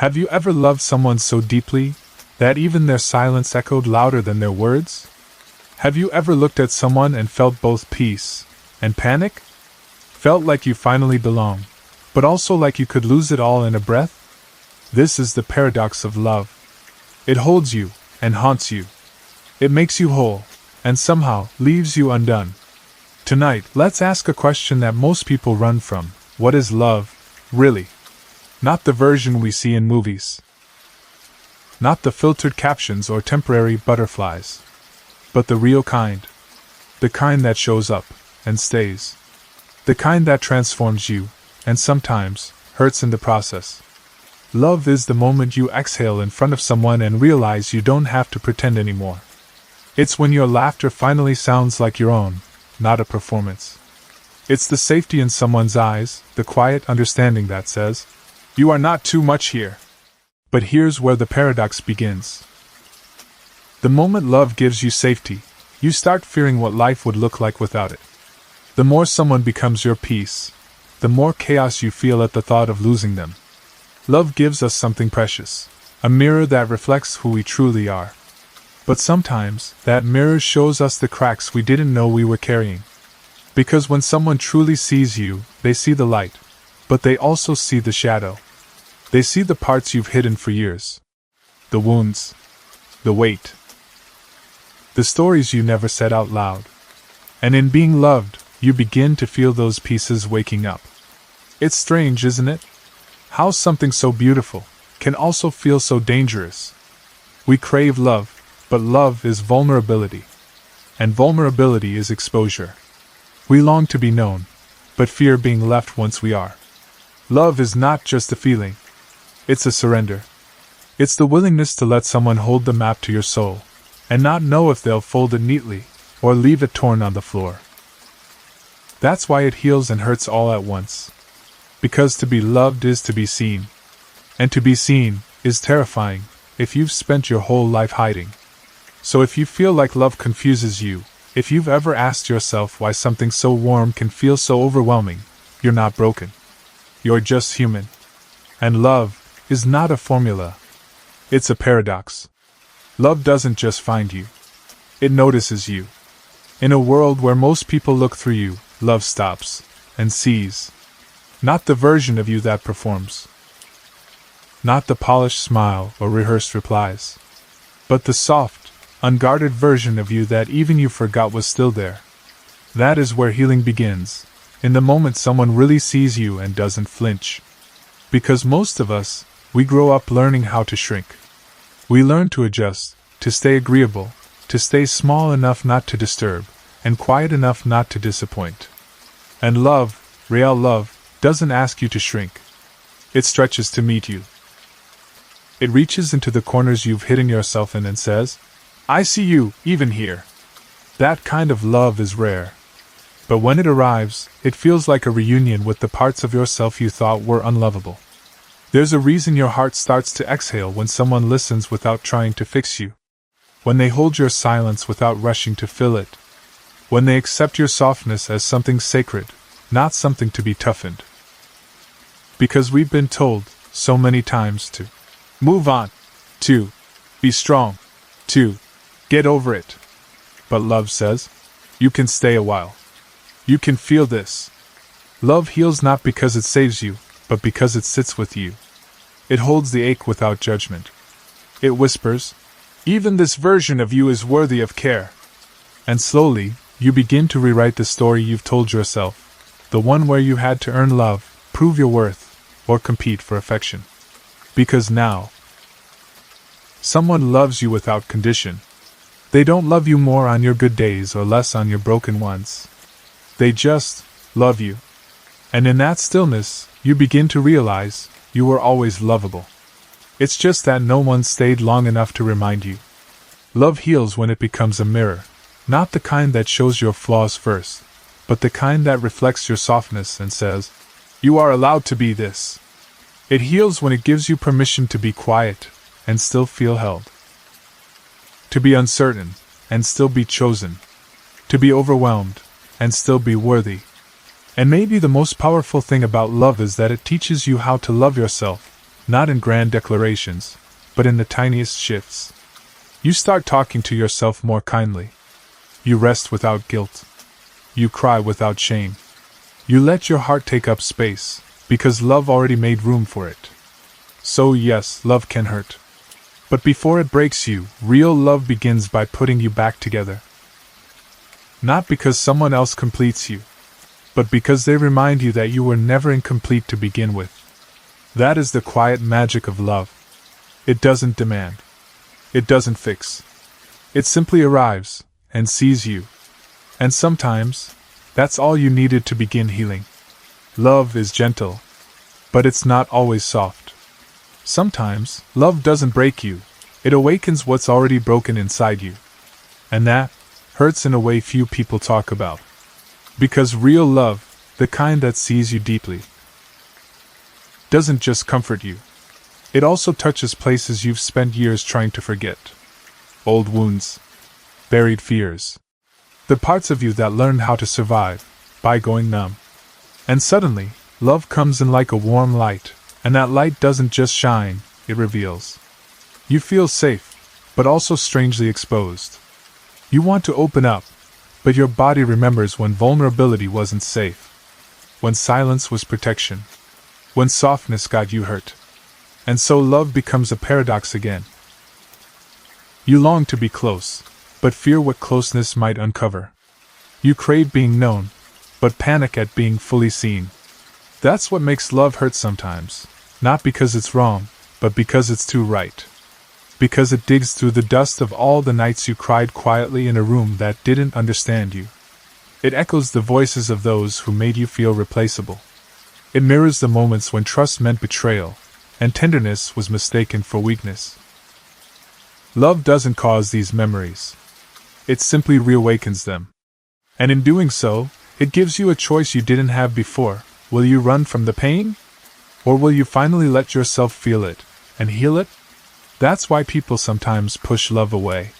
Have you ever loved someone so deeply that even their silence echoed louder than their words? Have you ever looked at someone and felt both peace and panic? Felt like you finally belong, but also like you could lose it all in a breath? This is the paradox of love. It holds you and haunts you. It makes you whole and somehow leaves you undone. Tonight, let's ask a question that most people run from. What is love, really? Not the version we see in movies. Not the filtered captions or temporary butterflies. But the real kind. The kind that shows up and stays. The kind that transforms you, and sometimes hurts in the process. Love is the moment you exhale in front of someone and realize you don't have to pretend anymore. It's when your laughter finally sounds like your own, not a performance. It's the safety in someone's eyes, the quiet understanding that says, "You are not too much here." But here's where the paradox begins. The moment love gives you safety, you start fearing what life would look like without it. The more someone becomes your peace, the more chaos you feel at the thought of losing them. Love gives us something precious, a mirror that reflects who we truly are. But sometimes, that mirror shows us the cracks we didn't know we were carrying. Because when someone truly sees you, they see the light, but they also see the shadow. They see the parts you've hidden for years. The wounds. The weight. The stories you never said out loud. And in being loved, you begin to feel those pieces waking up. It's strange, isn't it? How something so beautiful can also feel so dangerous. We crave love, but love is vulnerability. And vulnerability is exposure. We long to be known, but fear being left once we are. Love is not just a feeling. It's a surrender. It's the willingness to let someone hold the map to your soul, and not know if they'll fold it neatly, or leave it torn on the floor. That's why it heals and hurts all at once. Because to be loved is to be seen. And to be seen is terrifying, if you've spent your whole life hiding. So if you feel like love confuses you, if you've ever asked yourself why something so warm can feel so overwhelming, you're not broken. You're just human. And love is not a formula. It's a paradox. Love doesn't just find you. It notices you. In a world where most people look through you, love stops and sees. Not the version of you that performs. Not the polished smile or rehearsed replies. But the soft, unguarded version of you that even you forgot was still there. That is where healing begins, in the moment someone really sees you and doesn't flinch. Because most of us, we grow up learning how to shrink. We learn to adjust, to stay agreeable, to stay small enough not to disturb, and quiet enough not to disappoint. And love, real love, doesn't ask you to shrink. It stretches to meet you. It reaches into the corners you've hidden yourself in and says, "I see you, even here." That kind of love is rare. But when it arrives, it feels like a reunion with the parts of yourself you thought were unlovable. There's a reason your heart starts to exhale when someone listens without trying to fix you. When they hold your silence without rushing to fill it. When they accept your softness as something sacred, not something to be toughened. Because we've been told, so many times, to move on, to be strong, to get over it. But love says, you can stay a while. You can feel this. Love heals not because it saves you, but because it sits with you. It holds the ache without judgment. It whispers, "Even this version of you is worthy of care." And slowly, you begin to rewrite the story you've told yourself, the one where you had to earn love, prove your worth, or compete for affection. Because now, someone loves you without condition. They don't love you more on your good days or less on your broken ones. They just love you. And in that stillness, you begin to realize you were always lovable. It's just that no one stayed long enough to remind you. Love heals when it becomes a mirror, not the kind that shows your flaws first, but the kind that reflects your softness and says, "You are allowed to be this." It heals when it gives you permission to be quiet and still feel held. To be uncertain and still be chosen. To be overwhelmed and still be worthy. And maybe the most powerful thing about love is that it teaches you how to love yourself, not in grand declarations, but in the tiniest shifts. You start talking to yourself more kindly. You rest without guilt. You cry without shame. You let your heart take up space, because love already made room for it. So yes, love can hurt. But before it breaks you, real love begins by putting you back together. Not because someone else completes you, but because they remind you that you were never incomplete to begin with. That is the quiet magic of love. It doesn't demand. It doesn't fix. It simply arrives, and sees you. And sometimes, that's all you needed to begin healing. Love is gentle, but it's not always soft. Sometimes, love doesn't break you, it awakens what's already broken inside you. And that hurts in a way few people talk about. Because real love, the kind that sees you deeply, doesn't just comfort you. It also touches places you've spent years trying to forget. Old wounds. Buried fears. The parts of you that learned how to survive by going numb. And suddenly, love comes in like a warm light, and that light doesn't just shine, it reveals. You feel safe, but also strangely exposed. You want to open up, but your body remembers when vulnerability wasn't safe. When silence was protection. When softness got you hurt. And so love becomes a paradox again. You long to be close, but fear what closeness might uncover. You crave being known, but panic at being fully seen. That's what makes love hurt sometimes, not because it's wrong, but because it's too right. Because it digs through the dust of all the nights you cried quietly in a room that didn't understand you. It echoes the voices of those who made you feel replaceable. It mirrors the moments when trust meant betrayal, and tenderness was mistaken for weakness. Love doesn't cause these memories. It simply reawakens them. And in doing so, it gives you a choice you didn't have before. Will you run from the pain? Or will you finally let yourself feel it, and heal it? That's why people sometimes push love away.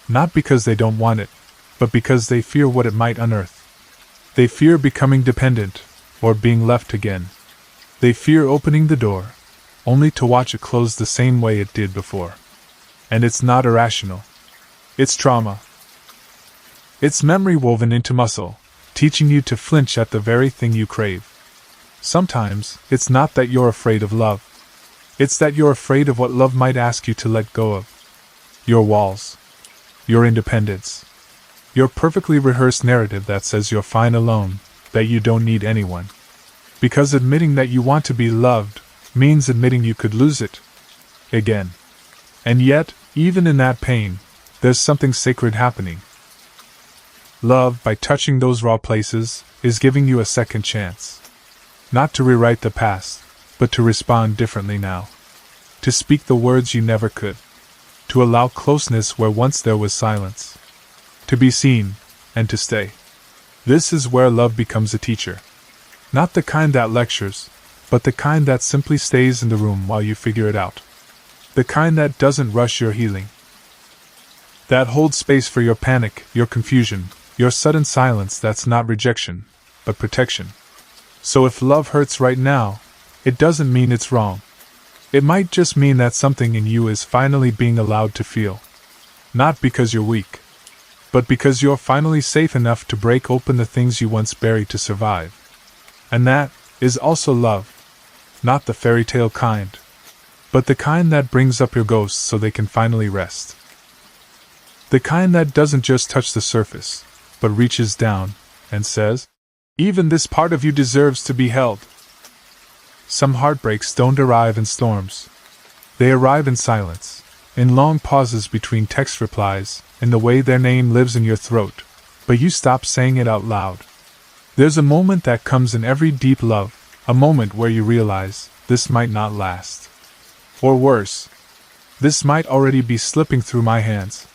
Not because they don't want it, but because they fear what it might unearth. They fear becoming dependent, or being left again. They fear opening the door, only to watch it close the same way it did before. And it's not irrational. It's trauma. It's memory woven into muscle, teaching you to flinch at the very thing you crave. Sometimes, it's not that you're afraid of love. It's that you're afraid of what love might ask you to let go of. Your walls. Your independence. Your perfectly rehearsed narrative that says you're fine alone, that you don't need anyone. Because admitting that you want to be loved means admitting you could lose it. Again. And yet, even in that pain, there's something sacred happening. Love, by touching those raw places, is giving you a second chance. Not to rewrite the past, but to respond differently now. To speak the words you never could. To allow closeness where once there was silence. To be seen, and to stay. This is where love becomes a teacher. Not the kind that lectures, but the kind that simply stays in the room while you figure it out. The kind that doesn't rush your healing. That holds space for your panic, your confusion, your sudden silence. That's not rejection, but protection. So if love hurts right now, it doesn't mean it's wrong. It might just mean that something in you is finally being allowed to feel. Not because you're weak, but because you're finally safe enough to break open the things you once buried to survive. And that is also love. Not the fairy tale kind, but the kind that brings up your ghosts so they can finally rest. The kind that doesn't just touch the surface, but reaches down and says, "Even this part of you deserves to be held." Some heartbreaks don't arrive in storms. They arrive in silence, in long pauses between text replies, in the way their name lives in your throat, but you stop saying it out loud. There's a moment that comes in every deep love, a moment where you realize, this might not last. Or worse, this might already be slipping through my hands.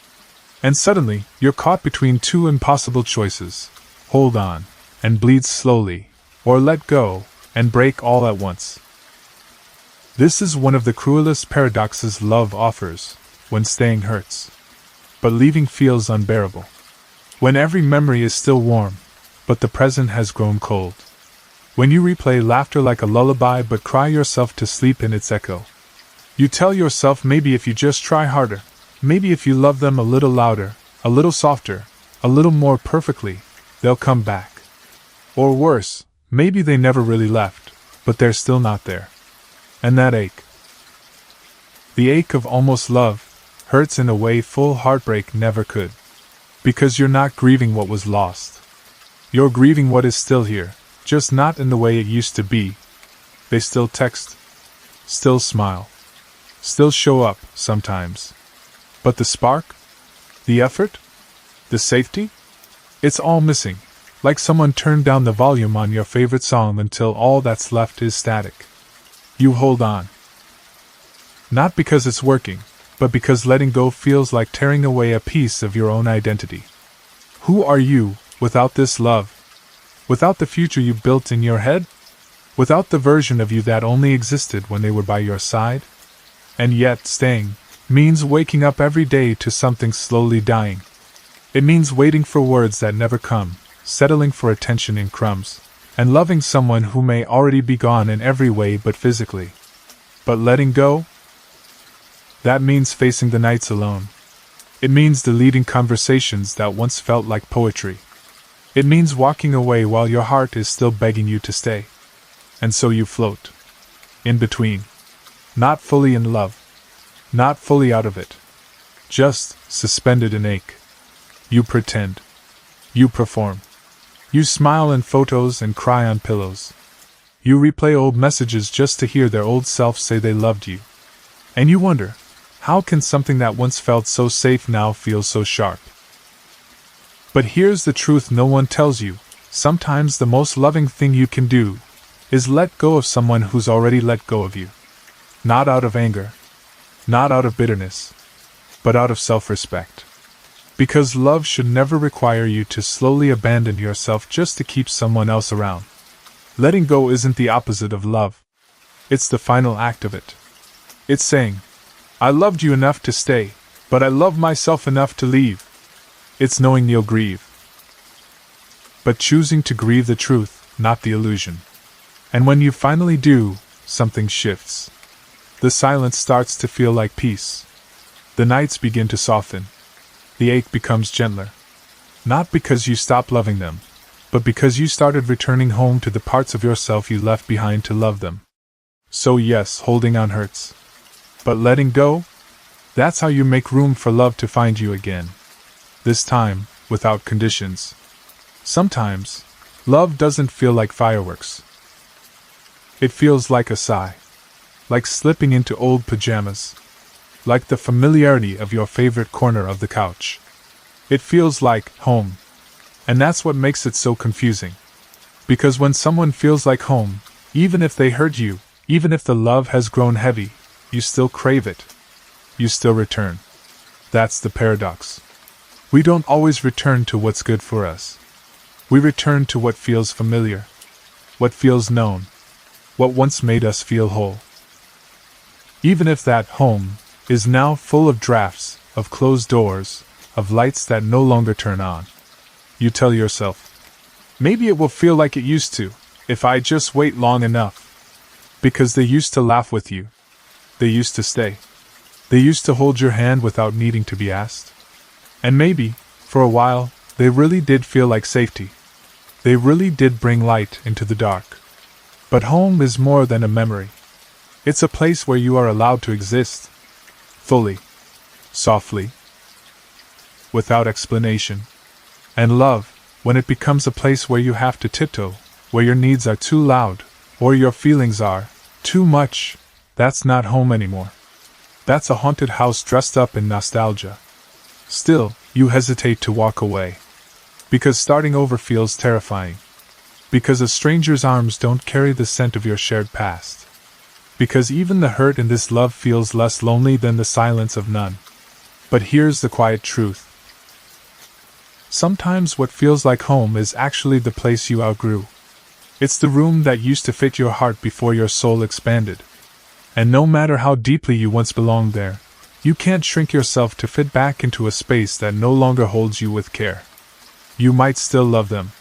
And suddenly, you're caught between two impossible choices: hold on, and bleed slowly, or let go, and break all at once. This is one of the cruelest paradoxes love offers, when staying hurts, but leaving feels unbearable. When every memory is still warm, but the present has grown cold. When you replay laughter like a lullaby but cry yourself to sleep in its echo. You tell yourself maybe if you just try harder, maybe if you love them a little louder, a little softer, a little more perfectly, they'll come back. Or worse, maybe they never really left, but they're still not there. And that ache. The ache of almost love hurts in a way full heartbreak never could. Because you're not grieving what was lost. You're grieving what is still here, just not in the way it used to be. They still text, still smile, still show up sometimes. But the spark? The effort? The safety? It's all missing, like someone turned down the volume on your favorite song until all that's left is static. You hold on. Not because it's working, but because letting go feels like tearing away a piece of your own identity. Who are you without this love? Without the future you built in your head? Without the version of you that only existed when they were by your side? And yet, staying means waking up every day to something slowly dying. It means waiting for words that never come, settling for attention in crumbs, and loving someone who may already be gone in every way but physically. But letting go? That means facing the nights alone. It means deleting conversations that once felt like poetry. It means walking away while your heart is still begging you to stay. And so you float. In between. Not fully in love. Not fully out of it. Just suspended in ache. You pretend. You perform. You smile in photos and cry on pillows. You replay old messages just to hear their old self say they loved you. And you wonder, how can something that once felt so safe now feel so sharp? But here's the truth no one tells you. Sometimes the most loving thing you can do is let go of someone who's already let go of you. Not out of anger, not out of bitterness, but out of self-respect. Because love should never require you to slowly abandon yourself just to keep someone else around. Letting go isn't the opposite of love. It's the final act of it. It's saying, I loved you enough to stay, but I love myself enough to leave. It's knowing you'll grieve. But choosing to grieve the truth, not the illusion. And when you finally do, something shifts. The silence starts to feel like peace. The nights begin to soften. The ache becomes gentler. Not because you stopped loving them, but because you started returning home to the parts of yourself you left behind to love them. So yes, holding on hurts. But letting go? That's how you make room for love to find you again. This time, without conditions. Sometimes, love doesn't feel like fireworks. It feels like a sigh. Like slipping into old pajamas. Like the familiarity of your favorite corner of the couch. It feels like home. And that's what makes it so confusing. Because when someone feels like home, even if they hurt you, even if the love has grown heavy, you still crave it. You still return. That's the paradox. We don't always return to what's good for us. We return to what feels familiar. What feels known. What once made us feel whole. Even if that home is now full of drafts, of closed doors, of lights that no longer turn on. You tell yourself, maybe it will feel like it used to, if I just wait long enough. Because they used to laugh with you. They used to stay. They used to hold your hand without needing to be asked. And maybe, for a while, they really did feel like safety. They really did bring light into the dark. But home is more than a memory. It's a place where you are allowed to exist. Fully. Softly. Without explanation. And love, when it becomes a place where you have to tiptoe, where your needs are too loud, or your feelings are too much, that's not home anymore. That's a haunted house dressed up in nostalgia. Still, you hesitate to walk away. Because starting over feels terrifying. Because a stranger's arms don't carry the scent of your shared past. Because even the hurt in this love feels less lonely than the silence of none. But here's the quiet truth. Sometimes what feels like home is actually the place you outgrew. It's the room that used to fit your heart before your soul expanded. And no matter how deeply you once belonged there, you can't shrink yourself to fit back into a space that no longer holds you with care. You might still love them.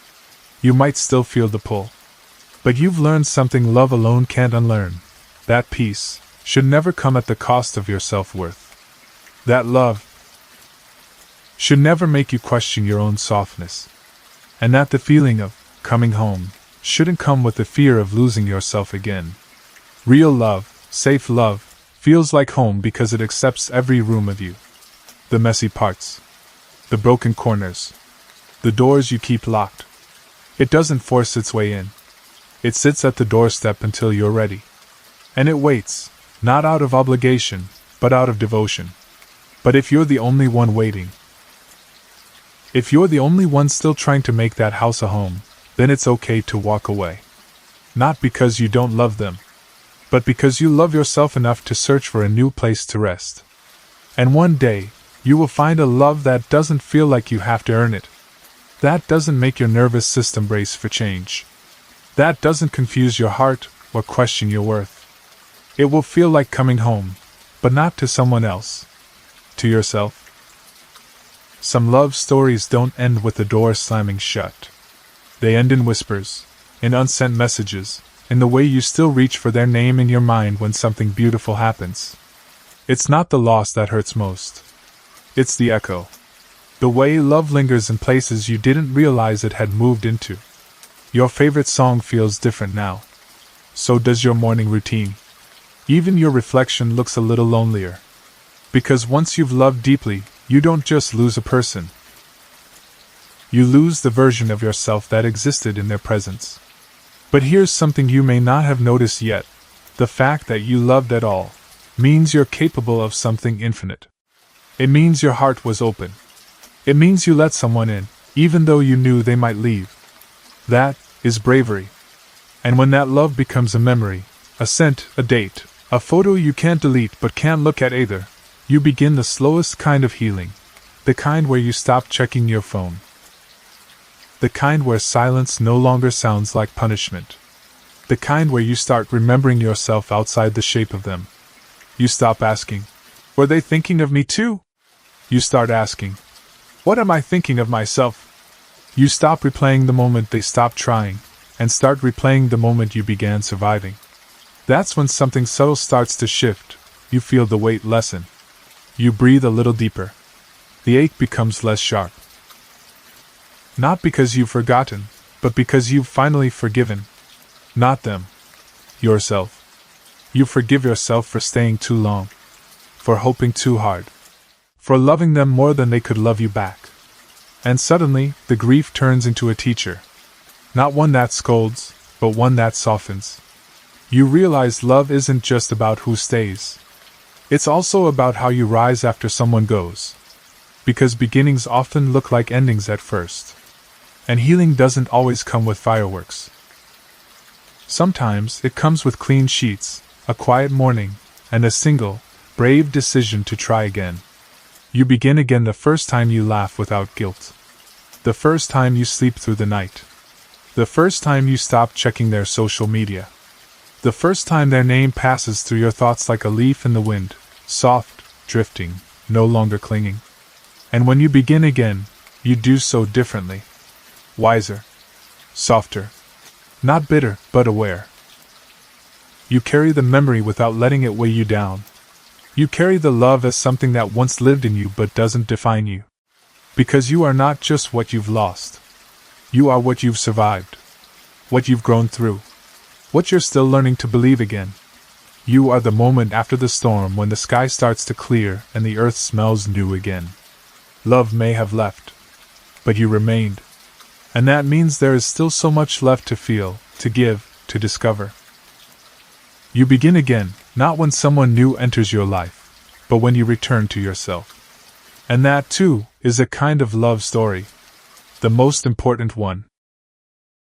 You might still feel the pull. But you've learned something love alone can't unlearn. That peace should never come at the cost of your self-worth. That love should never make you question your own softness. And that the feeling of coming home shouldn't come with the fear of losing yourself again. Real love, safe love, feels like home because it accepts every room of you. The messy parts, the broken corners, the doors you keep locked. It doesn't force its way in. It sits at the doorstep until you're ready. And it waits, not out of obligation, but out of devotion. But if you're the only one waiting, if you're the only one still trying to make that house a home, then it's okay to walk away. Not because you don't love them, but because you love yourself enough to search for a new place to rest. And one day, you will find a love that doesn't feel like you have to earn it. That doesn't make your nervous system brace for change. That doesn't confuse your heart or question your worth. It will feel like coming home, but not to someone else. To yourself. Some love stories don't end with the door slamming shut. They end in whispers, in unsent messages, in the way you still reach for their name in your mind when something beautiful happens. It's not the loss that hurts most. It's the echo. The way love lingers in places you didn't realize it had moved into. Your favorite song feels different now. So does your morning routine. Even your reflection looks a little lonelier. Because once you've loved deeply, you don't just lose a person. You lose the version of yourself that existed in their presence. But here's something you may not have noticed yet. The fact that you loved at all means you're capable of something infinite. It means your heart was open. It means you let someone in, even though you knew they might leave. That is bravery. And when that love becomes a memory, a scent, a date, a photo you can't delete but can't look at either, you begin the slowest kind of healing. The kind where you stop checking your phone. The kind where silence no longer sounds like punishment. The kind where you start remembering yourself outside the shape of them. You stop asking, were they thinking of me too? You start asking, what am I thinking of myself? You stop replaying the moment they stopped trying, and start replaying the moment you began surviving. That's when something subtle starts to shift. You feel the weight lessen. You breathe a little deeper. The ache becomes less sharp. Not because you've forgotten, but because you've finally forgiven. Not them. Yourself. You forgive yourself for staying too long. For hoping too hard. For loving them more than they could love you back. And suddenly, the grief turns into a teacher. Not one that scolds, but one that softens. You realize love isn't just about who stays. It's also about how you rise after someone goes. Because beginnings often look like endings at first. And healing doesn't always come with fireworks. Sometimes it comes with clean sheets, a quiet morning, and a single, brave decision to try again. You begin again the first time you laugh without guilt. The first time you sleep through the night. The first time you stop checking their social media. The first time their name passes through your thoughts like a leaf in the wind, soft, drifting, no longer clinging. And when you begin again, you do so differently. Wiser. Softer. Not bitter, but aware. You carry the memory without letting it weigh you down. You carry the love as something that once lived in you but doesn't define you. Because you are not just what you've lost. You are what you've survived. What you've grown through. What you're still learning to believe again. You are the moment after the storm when the sky starts to clear and the earth smells new again. Love may have left, but you remained. And that means there is still so much left to feel, to give, to discover. You begin again, not when someone new enters your life, but when you return to yourself. And that, too, is a kind of love story. The most important one.